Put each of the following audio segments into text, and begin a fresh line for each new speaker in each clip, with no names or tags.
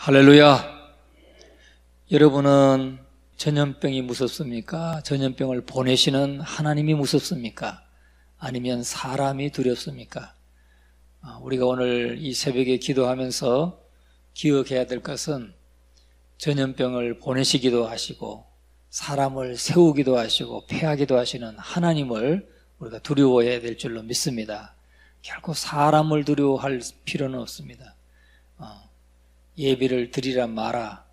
할렐루야. 여러분은 전염병이 무섭습니까? 전염병을 보내시는 하나님이 무섭습니까? 아니면 사람이 두렵습니까? 우리가 오늘 이 새벽에 기도하면서 기억해야 될 것은 전염병을 보내시기도 하시고 사람을 세우기도 하시고 패하기도 하시는 하나님을 우리가 두려워해야 될 줄로 믿습니다. 결코 사람을 두려워할 필요는 없습니다. 예배를 드리라 마라,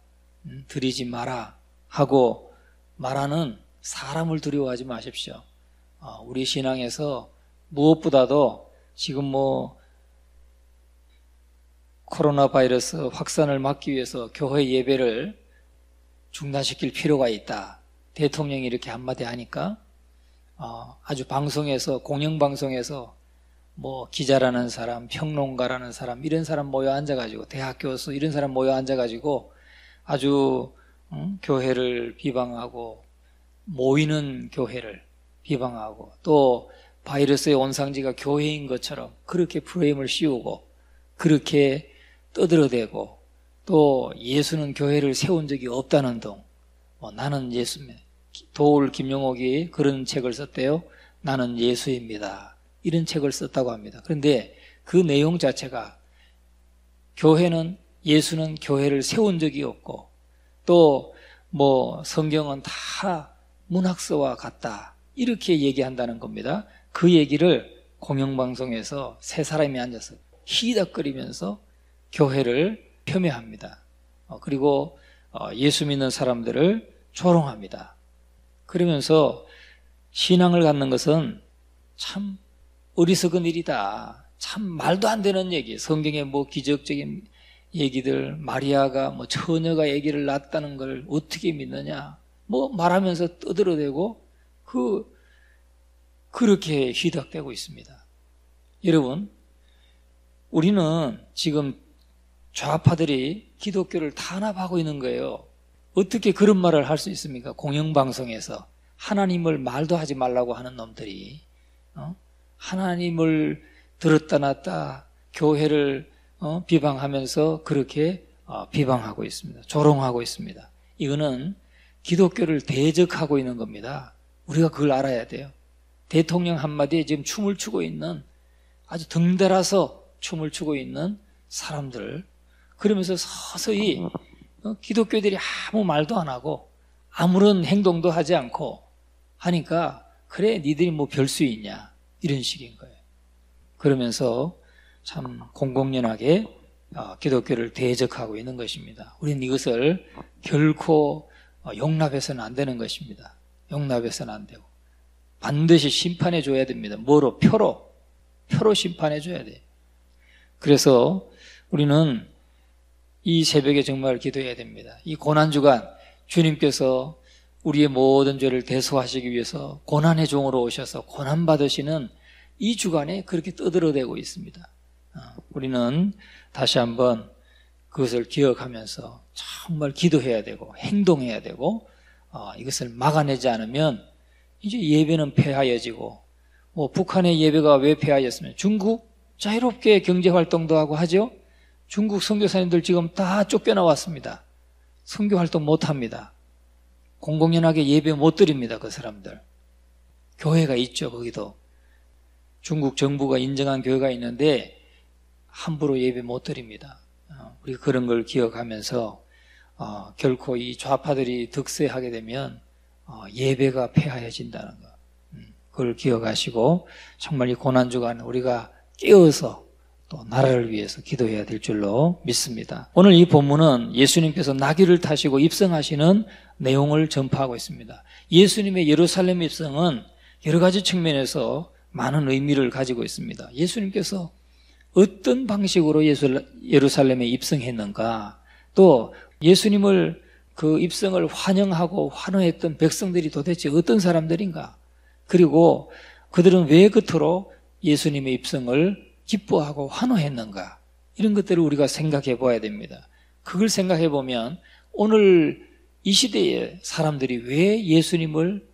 드리지 마라 하고 말하는 사람을 두려워하지 마십시오. 우리 신앙에서 무엇보다도 지금 코로나 바이러스 확산을 막기 위해서 교회 예배를 중단시킬 필요가 있다. 대통령이 이렇게 한마디 하니까 아주 방송에서, 공영방송에서 기자라는 사람, 평론가라는 사람, 이런 사람 모여 앉아가지고, 대학 교수 이런 사람 모여 앉아가지고 아주 교회를 비방하고, 모이는 교회를 비방하고, 또 바이러스의 온상지가 교회인 것처럼 그렇게 프레임을 씌우고, 그렇게 떠들어대고, 또 예수는 교회를 세운 적이 없다는 등, 나는 예수입니다. 도울 김용옥이 그런 책을 썼대요. 나는 예수입니다. 이런 책을 썼다고 합니다. 그런데 그 내용 자체가 예수는 교회를 세운 적이 없고, 또 성경은 다 문학서와 같다, 이렇게 얘기한다는 겁니다. 그 얘기를 공영방송에서 세 사람이 앉아서 히덕거리면서 교회를 폄훼합니다. 그리고 예수 믿는 사람들을 조롱합니다. 그러면서 신앙을 갖는 것은 참 어리석은 일이다. 참 말도 안 되는 얘기. 성경에 기적적인 얘기들, 마리아가 처녀가 아기를 낳았다는 걸 어떻게 믿느냐, 말하면서 떠들어대고 그렇게 휘덕대고 있습니다. 여러분, 우리는 지금 좌파들이 기독교를 탄압하고 있는 거예요. 어떻게 그런 말을 할 수 있습니까? 공영방송에서 하나님을 말도 하지 말라고 하는 놈들이 하나님을 들었다 놨다 교회를 비방하면서 그렇게 비방하고 있습니다. 조롱하고 있습니다. 이거는 기독교를 대적하고 있는 겁니다. 우리가 그걸 알아야 돼요. 대통령 한마디에 지금 춤을 추고 있는, 아주 등달아서 춤을 추고 있는 사람들, 그러면서 서서히 기독교들이 아무 말도 안 하고 아무런 행동도 하지 않고 하니까, 그래 니들이 별 수 있냐, 이런 식인 거예요. 그러면서 참 공공연하게 기독교를 대적하고 있는 것입니다. 우리는 이것을 결코 용납해서는 안 되는 것입니다. 용납해서는 안 되고 반드시 심판해 줘야 됩니다. 표로 심판해 줘야 돼요. 그래서 우리는 이 새벽에 정말 기도해야 됩니다. 이 고난주간 주님께서 우리의 모든 죄를 대속하시기 위해서 고난의 종으로 오셔서 고난받으시는 이 주간에 그렇게 떠들어대고 있습니다. 우리는 다시 한번 그것을 기억하면서 정말 기도해야 되고 행동해야 되고, 이것을 막아내지 않으면 이제 예배는 폐하여지고, 북한의 예배가 왜 폐하였으면 중국 자유롭게 경제활동도 하고 하죠. 중국 선교사님들 지금 다 쫓겨나왔습니다. 선교활동 못합니다. 공공연하게 예배 못 드립니다. 그 사람들. 교회가 있죠. 거기도 중국 정부가 인정한 교회가 있는데 함부로 예배 못 드립니다. 우리가 그런 걸 기억하면서 결코 이 좌파들이 득세하게 되면 예배가 폐하여진다는 거, 그걸 기억하시고 정말 이 고난주간 우리가 깨어서 또 나라를 위해서 기도해야 될 줄로 믿습니다. 오늘 이 본문은 예수님께서 나귀를 타시고 입성하시는 내용을 전파하고 있습니다. 예수님의 예루살렘 입성은 여러 가지 측면에서 많은 의미를 가지고 있습니다. 예수님께서 어떤 방식으로 예루살렘에 입성했는가, 또 예수님을 그 입성을 환영하고 환호했던 백성들이 도대체 어떤 사람들인가, 그리고 그들은 왜 그토록 예수님의 입성을 기뻐하고 환호했는가, 이런 것들을 우리가 생각해 봐야 됩니다. 그걸 생각해 보면 오늘 이 시대의 사람들이 왜 예수님을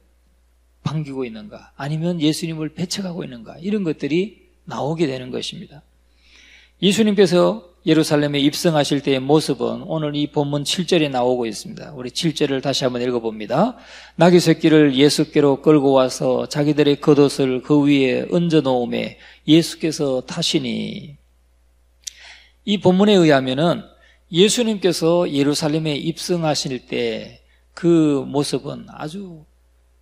반기고 있는가, 아니면 예수님을 배척하고 있는가, 이런 것들이 나오게 되는 것입니다. 예수님께서 예루살렘에 입성하실 때의 모습은 오늘 이 본문 7절에 나오고 있습니다. 우리 7절을 다시 한번 읽어봅니다. 나귀 새끼를 예수께로 끌고 와서 자기들의 겉옷을 그 위에 얹어 놓음에 예수께서 타시니. 이 본문에 의하면은 예수님께서 예루살렘에 입성하실 때 그 모습은 아주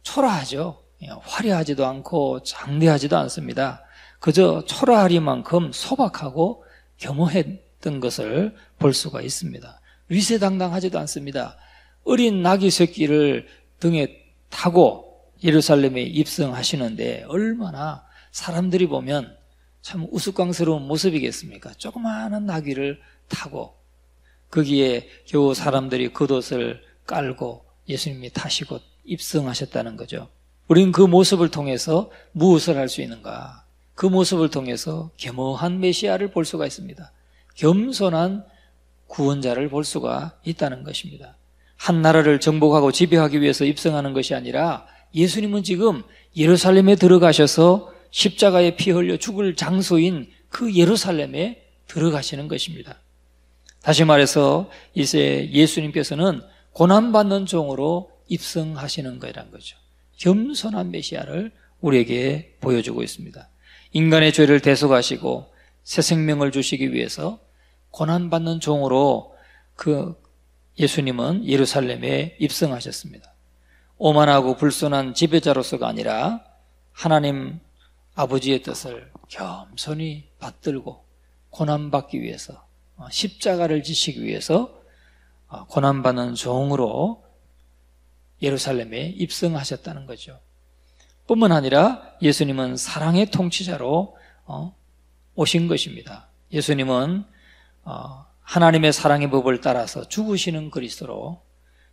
초라하죠. 화려하지도 않고 장대하지도 않습니다. 그저 초라하리만큼 소박하고 겸허했던 것을 볼 수가 있습니다. 위세당당하지도 않습니다. 어린 나귀 새끼를 등에 타고 예루살렘에 입성하시는데 얼마나 사람들이 보면 참 우스꽝스러운 모습이겠습니까? 조그마한 나귀를 타고 거기에 겨우 사람들이 겉옷을 깔고 예수님이 타시고 입성하셨다는 거죠. 우리는 그 모습을 통해서 무엇을 할 수 있는가? 그 모습을 통해서 겸허한 메시아를 볼 수가 있습니다. 겸손한 구원자를 볼 수가 있다는 것입니다. 한 나라를 정복하고 지배하기 위해서 입성하는 것이 아니라 예수님은 지금 예루살렘에 들어가셔서 십자가에 피 흘려 죽을 장소인 그 예루살렘에 들어가시는 것입니다. 다시 말해서 이제 예수님께서는 고난받는 종으로 입성하시는 거란 거죠. 겸손한 메시아를 우리에게 보여주고 있습니다. 인간의 죄를 대속하시고 새 생명을 주시기 위해서 고난받는 종으로 그 예수님은 예루살렘에 입성하셨습니다. 오만하고 불순한 지배자로서가 아니라 하나님 아버지의 뜻을 겸손히 받들고 고난받기 위해서 십자가를 지시기 위해서 고난받는 종으로 예루살렘에 입성하셨다는 거죠. 뿐만 아니라 예수님은 사랑의 통치자로 오신 것입니다. 예수님은 하나님의 사랑의 법을 따라서 죽으시는 그리스도로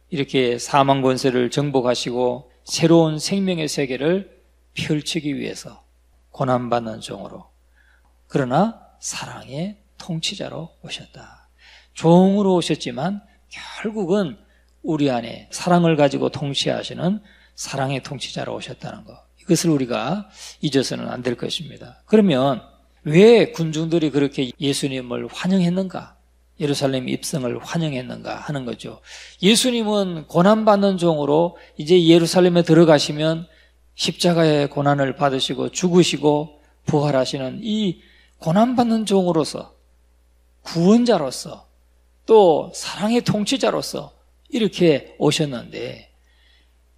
이렇게 사망 권세를 정복하시고 새로운 생명의 세계를 펼치기 위해서 고난받는 종으로, 그러나 사랑의 통치자로 오셨다. 종으로 오셨지만 결국은 우리 안에 사랑을 가지고 통치하시는 사랑의 통치자로 오셨다는 것, 이것을 우리가 잊어서는 안 될 것입니다. 그러면 왜 군중들이 그렇게 예수님을 환영했는가? 예루살렘 입성을 환영했는가 하는 거죠. 예수님은 고난받는 종으로 이제 예루살렘에 들어가시면 십자가의 고난을 받으시고 죽으시고 부활하시는 이 고난받는 종으로서, 구원자로서, 또 사랑의 통치자로서 이렇게 오셨는데,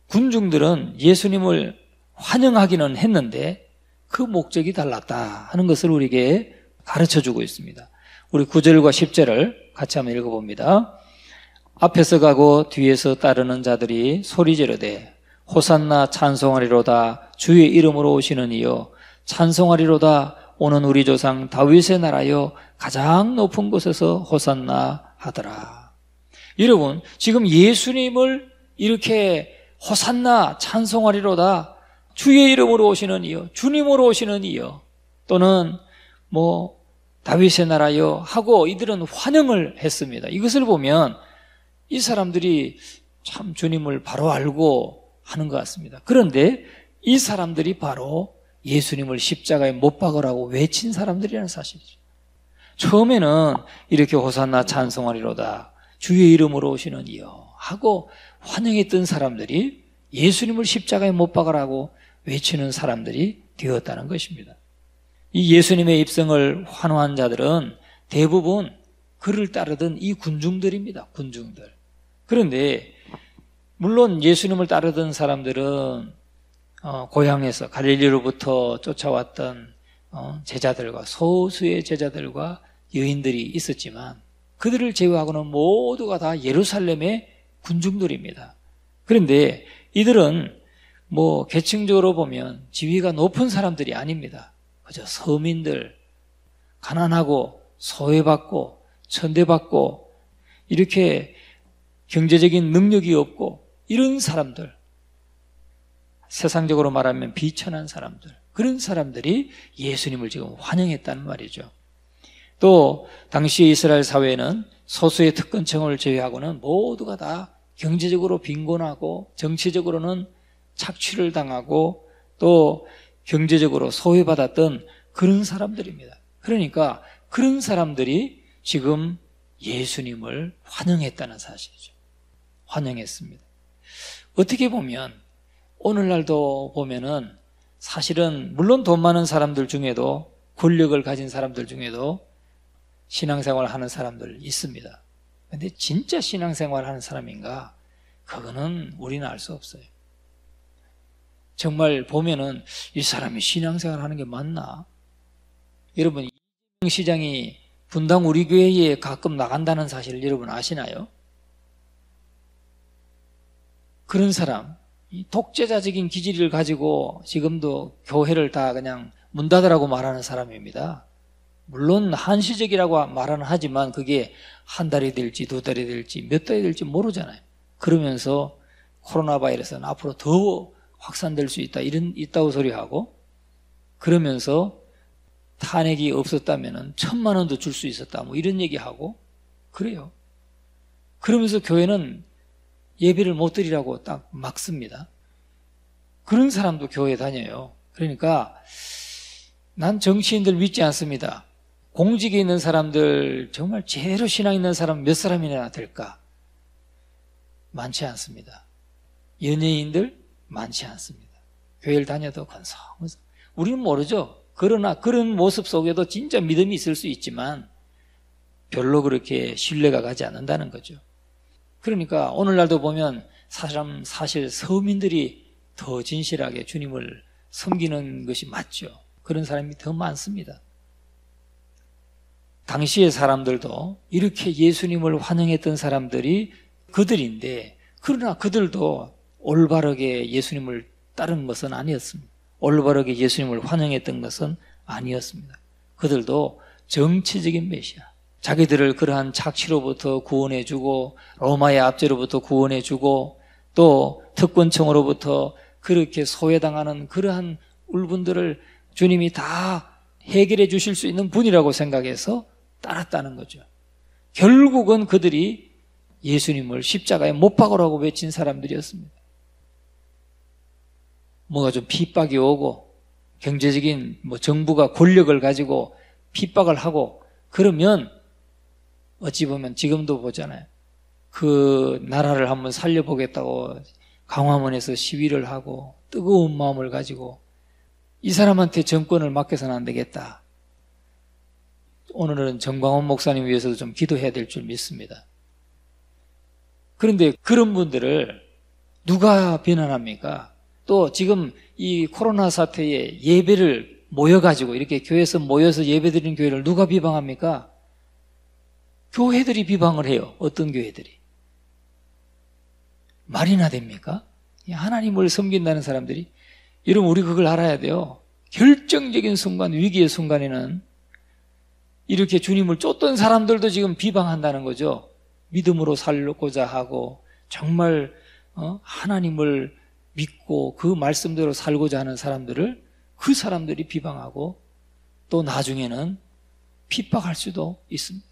군중들은 예수님을 환영하기는 했는데 그 목적이 달랐다 하는 것을 우리에게 가르쳐주고 있습니다. 우리 9절과 10절을 같이 한번 읽어봅니다. 앞에서 가고 뒤에서 따르는 자들이 소리 지르되 호산나 찬송하리로다, 주의 이름으로 오시는 이여 찬송하리로다, 오는 우리 조상 다윗의 나라여 가장 높은 곳에서 호산나 하더라. 여러분, 지금 예수님을 이렇게 호산나 찬송하리로다, 주의 이름으로 오시는 이여, 주님으로 오시는 이여, 또는 다윗의 나라여 하고 이들은 환영을 했습니다. 이것을 보면 이 사람들이 참 주님을 바로 알고 하는 것 같습니다. 그런데 이 사람들이 바로 예수님을 십자가에 못 박으라고 외친 사람들이라는 사실이죠. 처음에는 이렇게 호산나 찬송하리로다, 주의 이름으로 오시는 이여 하고 환영했던 사람들이 예수님을 십자가에 못 박으라고 외치는 사람들이 되었다는 것입니다. 이 예수님의 입성을 환호한 자들은 대부분 그를 따르던 이 군중들입니다. 군중들. 그런데 물론 예수님을 따르던 사람들은 고향에서 갈릴리로부터 쫓아왔던 제자들과 소수의 제자들과 여인들이 있었지만 그들을 제외하고는 모두가 다 예루살렘의 군중들입니다. 그런데 이들은 계층적으로 보면 지위가 높은 사람들이 아닙니다. 그저 서민들, 가난하고 소외받고 천대받고 이렇게 경제적인 능력이 없고 이런 사람들, 세상적으로 말하면 비천한 사람들, 그런 사람들이 예수님을 지금 환영했다는 말이죠. 또 당시 이스라엘 사회는 소수의 특권층을 제외하고는 모두가 다 경제적으로 빈곤하고 정치적으로는 착취를 당하고 또 경제적으로 소외받았던 그런 사람들입니다. 그러니까 그런 사람들이 지금 예수님을 환영했다는 사실이죠. 환영했습니다. 어떻게 보면 오늘날도 보면은 사실은 물론 돈 많은 사람들 중에도 권력을 가진 사람들 중에도 신앙생활 하는 사람들 있습니다. 근데 진짜 신앙생활 하는 사람인가? 그거는 우리는 알 수 없어요. 정말 보면은 이 사람이 신앙생활 하는 게 맞나? 여러분, 이재명 시장이 분당 우리 교회에 가끔 나간다는 사실을 여러분 아시나요? 그런 사람, 이 독재자적인 기질을 가지고 지금도 교회를 다 그냥 문 닫으라고 말하는 사람입니다. 물론 한시적이라고 말은 하지만 그게 한 달이 될지 두 달이 될지 몇 달이 될지 모르잖아요. 그러면서 코로나 바이러스는 앞으로 더 확산될 수 있다고 소리하고, 그러면서 탄핵이 없었다면 1,000만 원도 줄 수 있었다 뭐 이런 얘기하고 그래요. 그러면서 교회는 예배를 못 드리라고 딱 막습니다. 그런 사람도 교회 다녀요. 그러니까 난 정치인들 믿지 않습니다. 공직에 있는 사람들 정말 제대로 신앙 있는 사람 몇 사람이나 될까? 많지 않습니다. 연예인들 많지 않습니다. 교회를 다녀도 건성건성. 우리는 모르죠. 그러나 그런 모습 속에도 진짜 믿음이 있을 수 있지만 별로 그렇게 신뢰가 가지 않는다는 거죠. 그러니까 오늘날도 보면 사실 서민들이 더 진실하게 주님을 섬기는 것이 맞죠. 그런 사람이 더 많습니다. 당시의 사람들도 이렇게 예수님을 환영했던 사람들이 그들인데, 그러나 그들도 올바르게 예수님을 따른 것은 아니었습니다. 올바르게 예수님을 환영했던 것은 아니었습니다. 그들도 정치적인 메시아, 자기들을 그러한 착취로부터 구원해주고 로마의 압제로부터 구원해주고 또 특권층으로부터 그렇게 소외당하는 그러한 울분들을 주님이 다 해결해 주실 수 있는 분이라고 생각해서 따랐다는 거죠. 결국은 그들이 예수님을 십자가에 못 박으라고 외친 사람들이었습니다. 뭐가 좀 핍박이 오고 경제적인 정부가 권력을 가지고 핍박을 하고 그러면 어찌 보면 지금도 보잖아요. 그 나라를 한번 살려보겠다고 광화문에서 시위를 하고 뜨거운 마음을 가지고 이 사람한테 정권을 맡겨서는 안 되겠다. 오늘은 정광훈 목사님 위해서도 좀 기도해야 될 줄 믿습니다. 그런데 그런 분들을 누가 비난합니까? 또 지금 이 코로나 사태에 예배를 모여가지고 이렇게 교회에서 모여서 예배드리는 교회를 누가 비방합니까? 교회들이 비방을 해요. 어떤 교회들이. 말이나 됩니까? 하나님을 섬긴다는 사람들이. 여러분, 우리 그걸 알아야 돼요. 결정적인 순간, 위기의 순간에는 이렇게 주님을 쫓던 사람들도 지금 비방한다는 거죠. 믿음으로 살고자 하고 정말 하나님을 믿고 그 말씀대로 살고자 하는 사람들을 그 사람들이 비방하고 또 나중에는 핍박할 수도 있습니다.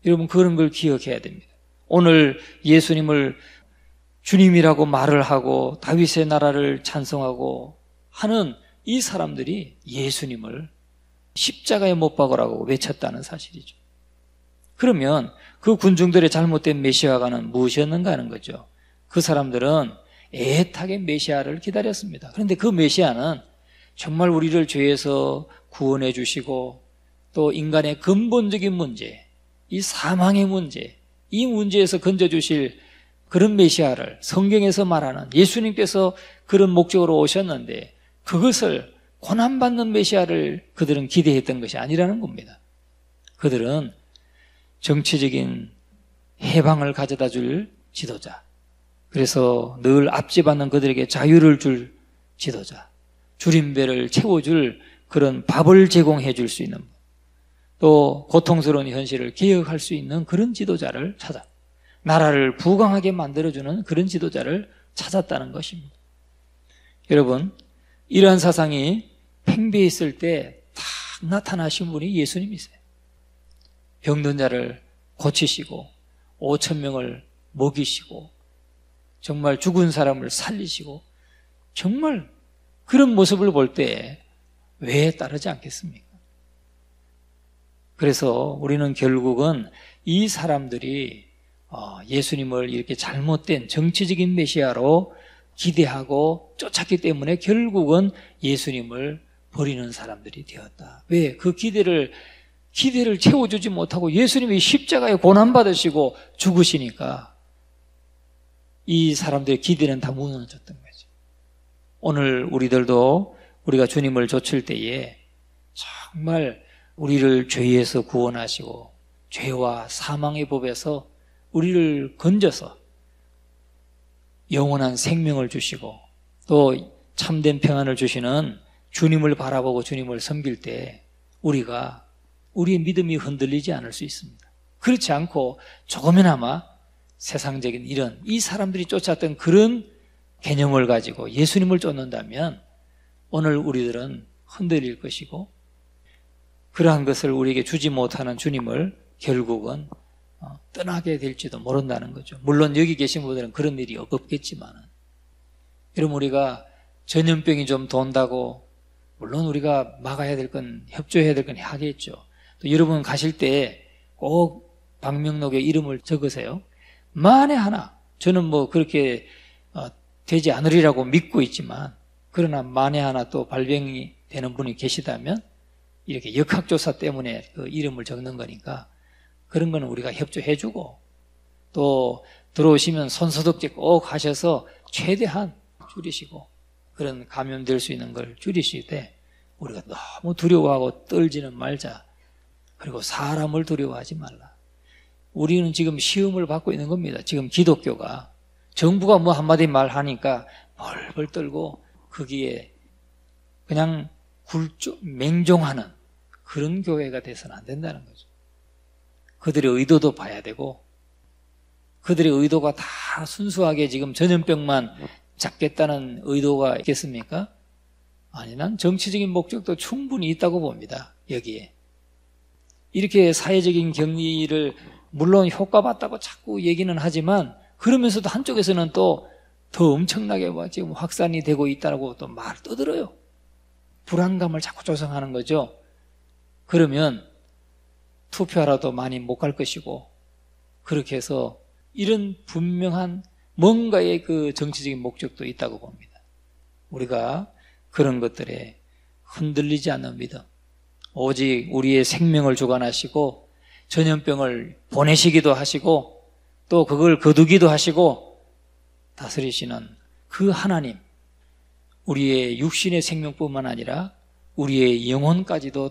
여러분, 그런 걸 기억해야 됩니다. 오늘 예수님을 주님이라고 말을 하고 다윗의 나라를 찬송하고 하는 이 사람들이 예수님을 십자가에 못 박으라고 외쳤다는 사실이죠. 그러면 그 군중들의 잘못된 메시아가는 무엇이었는가 하는 거죠. 그 사람들은 애타게 메시아를 기다렸습니다. 그런데 그 메시아는 정말 우리를 죄에서 구원해 주시고 또 인간의 근본적인 문제, 이 사망의 문제, 이 문제에서 건져주실 그런 메시아를 성경에서 말하는 예수님께서 그런 목적으로 오셨는데 그것을 고난받는 메시아를 그들은 기대했던 것이 아니라는 겁니다. 그들은 정치적인 해방을 가져다 줄 지도자, 그래서 늘 압제받는 그들에게 자유를 줄 지도자, 줄임배를 채워줄 그런 밥을 제공해 줄 수 있는, 또 고통스러운 현실을 개혁할 수 있는 그런 지도자를 찾아 나라를 부강하게 만들어주는 그런 지도자를 찾았다는 것입니다. 여러분, 이러한 사상이 팽배했을 때 딱 나타나신 분이 예수님이세요. 병든 자를 고치시고 5,000명을 먹이시고 정말 죽은 사람을 살리시고 정말 그런 모습을 볼 때 왜 따르지 않겠습니까? 그래서 우리는 결국은 이 사람들이 예수님을 이렇게 잘못된 정치적인 메시아로 기대하고 쫓았기 때문에 결국은 예수님을 버리는 사람들이 되었다. 왜? 그 기대를 채워주지 못하고 예수님이 십자가에 고난받으시고 죽으시니까 이 사람들의 기대는 다 무너졌던 거죠. 오늘 우리들도 우리가 주님을 좇을 때에 정말 우리를 죄에서 구원하시고 죄와 사망의 법에서 우리를 건져서 영원한 생명을 주시고 또 참된 평안을 주시는 주님을 바라보고 주님을 섬길 때 우리의 믿음이 흔들리지 않을 수 있습니다. 그렇지 않고 조금이나마 세상적인 이 사람들이 쫓았던 그런 개념을 가지고 예수님을 쫓는다면 오늘 우리들은 흔들릴 것이고 그러한 것을 우리에게 주지 못하는 주님을 결국은 떠나게 될지도 모른다는 거죠. 물론 여기 계신 분들은 그런 일이 없겠지만 여러분 우리가 전염병이 좀 돈다고 물론 우리가 막아야 될 건 협조해야 될 건 하겠죠. 또 여러분 가실 때 꼭 방명록에 이름을 적으세요. 만에 하나 저는 뭐 그렇게 되지 않으리라고 믿고 있지만 그러나 만에 하나 또 발병이 되는 분이 계시다면 이렇게 역학조사 때문에 그 이름을 적는 거니까 그런 거는 우리가 협조해주고 또 들어오시면 손소독제 꼭 하셔서 최대한 줄이시고 그런 감염될 수 있는 걸 줄이시되 우리가 너무 두려워하고 떨지는 말자. 그리고 사람을 두려워하지 말라. 우리는 지금 시험을 받고 있는 겁니다. 지금 기독교가 정부가 뭐 한마디 말하니까 벌벌 떨고 거기에 그냥 맹종하는 그런 교회가 돼서는 안 된다는 거죠. 그들의 의도도 봐야 되고 그들의 의도가 다 순수하게 지금 전염병만 잡겠다는 의도가 있겠습니까? 아니, 난 정치적인 목적도 충분히 있다고 봅니다. 여기에. 이렇게 사회적인 격리를 물론 효과 봤다고 자꾸 얘기는 하지만 그러면서도 한쪽에서는 또 더 엄청나게 지금 확산이 되고 있다고 또 말을 떠들어요. 불안감을 자꾸 조성하는 거죠. 그러면 투표하러도 많이 못 갈 것이고 그렇게 해서 이런 분명한 뭔가의 그 정치적인 목적도 있다고 봅니다. 우리가 그런 것들에 흔들리지 않는 믿음, 오직 우리의 생명을 주관하시고 전염병을 보내시기도 하시고 또 그걸 거두기도 하시고 다스리시는 그 하나님, 우리의 육신의 생명뿐만 아니라 우리의 영혼까지도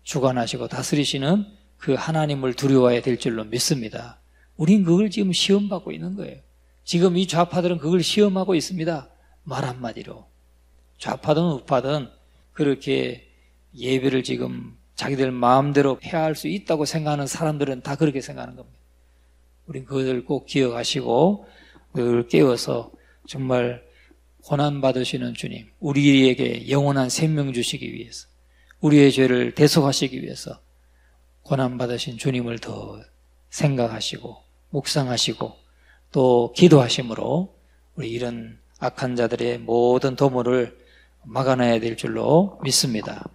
주관하시고 다스리시는 그 하나님을 두려워해야 될 줄로 믿습니다. 우린 그걸 지금 시험받고 있는 거예요. 지금 이 좌파들은 그걸 시험하고 있습니다. 말 한마디로. 좌파든 우파든 그렇게 예배를 지금 자기들 마음대로 폐할 수 있다고 생각하는 사람들은 다 그렇게 생각하는 겁니다. 우린 그것을 꼭 기억하시고 늘 깨워서 정말 고난받으시는 주님, 우리에게 영원한 생명 주시기 위해서 우리의 죄를 대속하시기 위해서 고난받으신 주님을 더 생각하시고 묵상하시고 또 기도하심으로 우리 이런 악한 자들의 모든 도모를 막아내야 될 줄로 믿습니다.